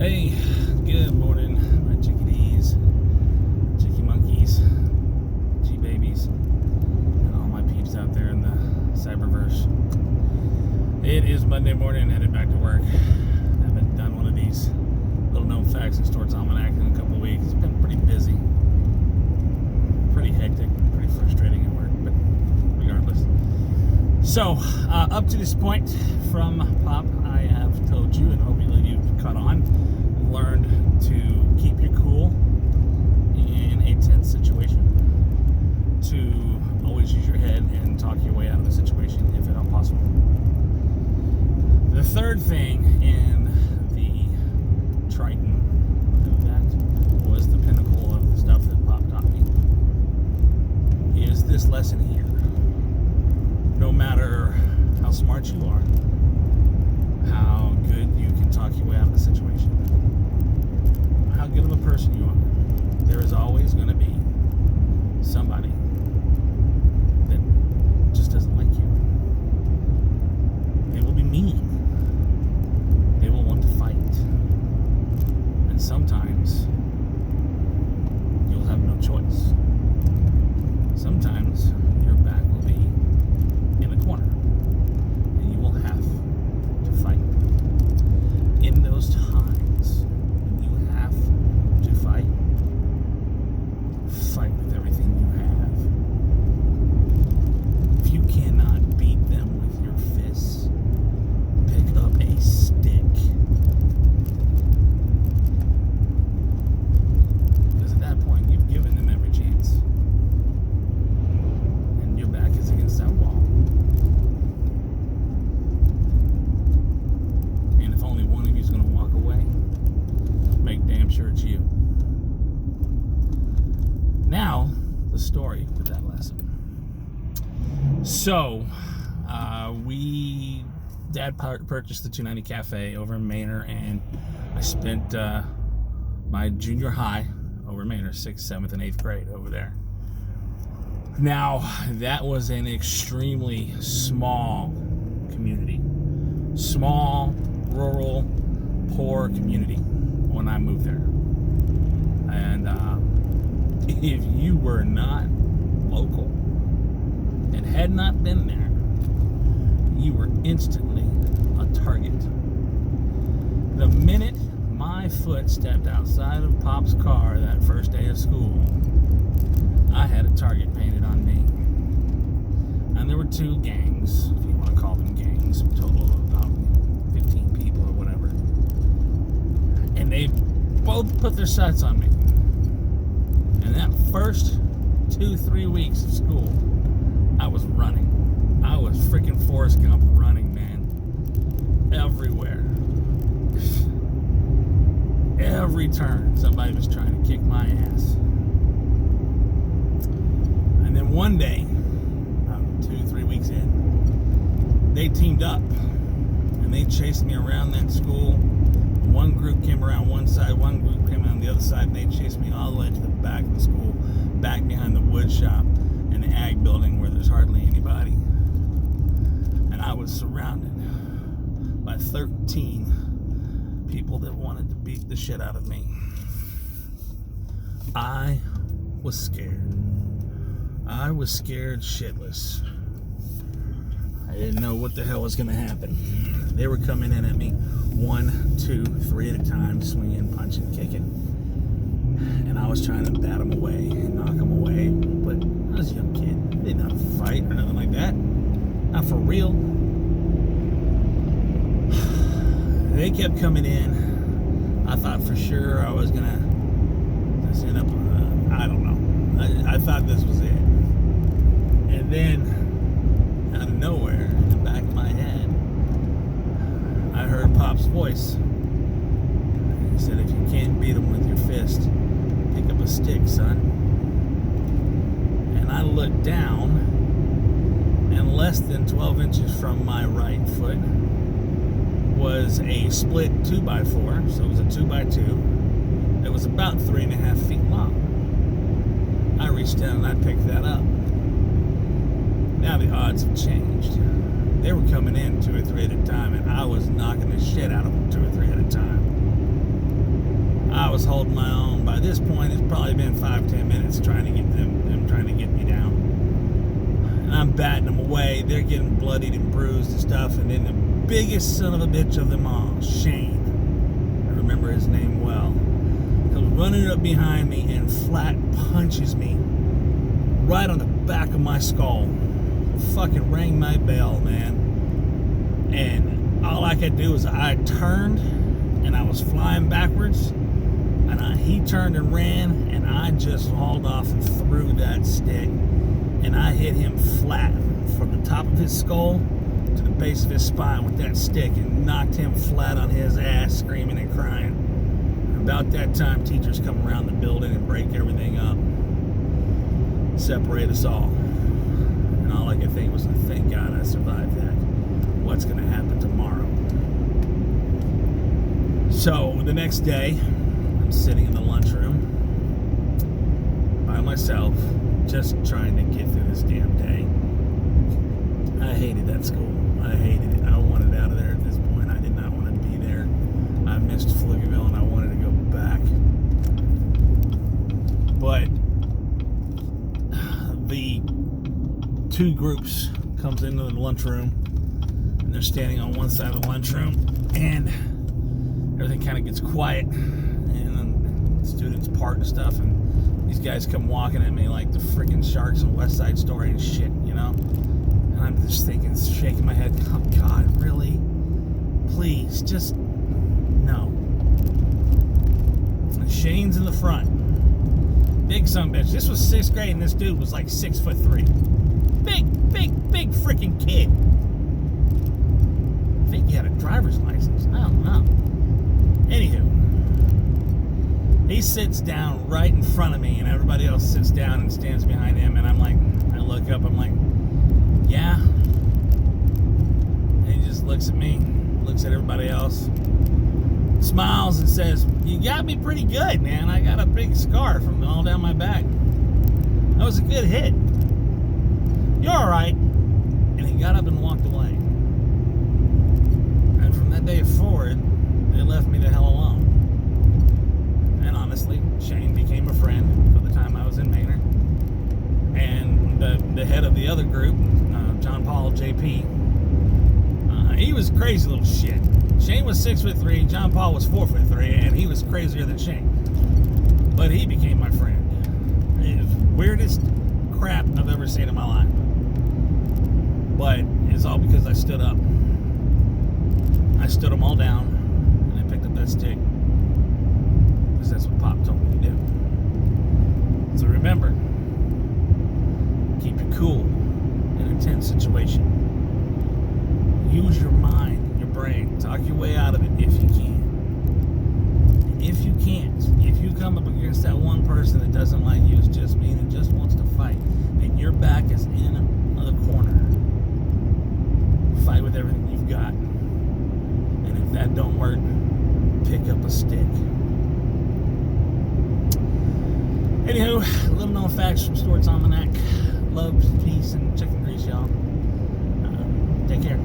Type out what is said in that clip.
Hey, good morning, my chickadees, chicky monkeys, G-babies, and all my peeps out there in the cyberverse. It is Monday morning, headed back to work. I haven't done one of these little known facts in Stewart's Almanac in a couple of weeks. It's been pretty busy, pretty hectic, pretty frustrating at work, but regardless. So, up to this point from Pop, I have told you, and hopefully you've caught on, learned to keep your cool in a tense situation, to always use your head and talk your way out of the situation if at all possible. The third thing in the Triton of that was the pinnacle of the stuff that Pop taught me, is this lesson here. No matter how smart you are, how good you can talk your way out of the situation, how good of a person you are, there is always going to be somebody that just doesn't like you. They will be mean. They will want to fight. And sometimes you'll have no choice. Sometimes your back will be in a corner and you will have to fight. In those times when you have to fight with everything you have. If you cannot beat them with your fists, pick up a stick. Because at that point you've given them every chance. And your back is against that wall. And if only one of you is going to walk away, make damn sure it's you. Now, the story with that lesson. So, Dad purchased the 290 Cafe over in Manor, and I spent my junior high over in Manor, 6th, 7th, and 8th grade over there. Now, that was an extremely small community. Small, rural, poor community when I moved there. And if you were not local and had not been there, you were instantly a target. The minute my foot stepped outside of Pop's car that first day of school, I had a target painted on me. And there were two gangs, if you want to call them gangs, a total of about 15 people or whatever. And they both put their sights on me. And that first 2-3 weeks of school, I was running. I was freaking Forrest Gump running, man. Everywhere. Every turn, somebody was trying to kick my ass. And then one day, about 2-3 weeks in, they teamed up and they chased me around that school. One group came around one side, one group came around the other side, and they chased me all the way to the back of the school, back behind the wood shop in the ag building where there's hardly anybody. And I was surrounded by 13 people that wanted to beat the shit out of me. I was scared. I was scared shitless. I didn't know what the hell was going to happen. They were coming in at me 1, 2, 3 at a time, swinging, punching, kicking. And I was trying to bat them away and knock them away. But I was a young kid. I didn't know how to fight or nothing like that. Not for real. They kept coming in. I thought for sure I was going to just end up, I don't know. I thought this was it. And then, out of nowhere, in the back of my head, I heard Pop's voice. He said, if you can't beat him with your fist, pick up a stick, son. And I looked down, and less than 12 inches from my right foot was a split 2x4, so it was a 2x2. It was about 3.5 feet long. I reached down and I picked that up. Now the odds have changed. They were coming in 2 or 3 at a time, and I was knocking the shit out of them 2 or 3 at a time. holding my own. By this point, it's probably been 5-10 minutes trying to get them trying to get me down. And I'm batting them away. They're getting bloodied and bruised and stuff. And then the biggest son of a bitch of them all, Shane, I remember his name well, comes running up behind me and flat punches me right on the back of my skull. Fucking rang my bell, man. And all I could do was I turned and I was flying backwards, and he turned and ran, and I just hauled off and threw that stick, and I hit him flat from the top of his skull to the base of his spine with that stick and knocked him flat on his ass, screaming and crying. About that time, teachers come around the building and break everything up, separate us all. And all I could think was, thank God I survived that. What's going to happen tomorrow? So the next day, I'm sitting in the lunchroom by myself, just trying to get through this damn day. I hated that school. I hated it. I wanted out of there at this point. I did not want to be there. I missed Pflugerville and I wanted to go back. But the two groups comes into the lunchroom, and they're standing on one side of the lunchroom, and everything kind of gets quiet, and then the students part and stuff, and these guys come walking at me like the freaking sharks in West Side Story and shit, you know? And I'm just thinking, shaking my head, oh God, really? Please, just, no. And Shane's in the front. Big son bitch. This was 6th grade, and this dude was like 6'3". Big freaking kid. I think he had a driver's license. I don't know. Anywho, he sits down right in front of me, and everybody else sits down and stands behind him, and I'm like, I look up, I'm like, yeah. And he just looks at me, looks at everybody else, smiles and says, you got me pretty good, man. I got a big scar from all down my back. That was a good hit. You're all right. And he got up and walked away. And from that day forward, they left me the hell alone. And honestly, Shane became a friend for the time I was in Manor. And the head of the other group, John Paul, JP, he was a crazy little shit. Shane was 6'3", John Paul was 4'3", and he was crazier than Shane. But he became my friend. It was the weirdest crap I've ever seen in my life. But it's all because I stood up. I stood them all down, and I picked up that stick. Because that's what Pop told me to do. So remember, keep it cool in a tense situation. Use your mind, your brain. Talk your way out of it if you can. And if you can't, if you come up against that one person that doesn't like you, is just mean and just wants to fight, and your back is in the corner, fight with everything you've got. And if that don't work, pick up a stick. Anywho, little known facts from Stewart's Almanac. Love, peace, and chicken grease, y'all. Take care.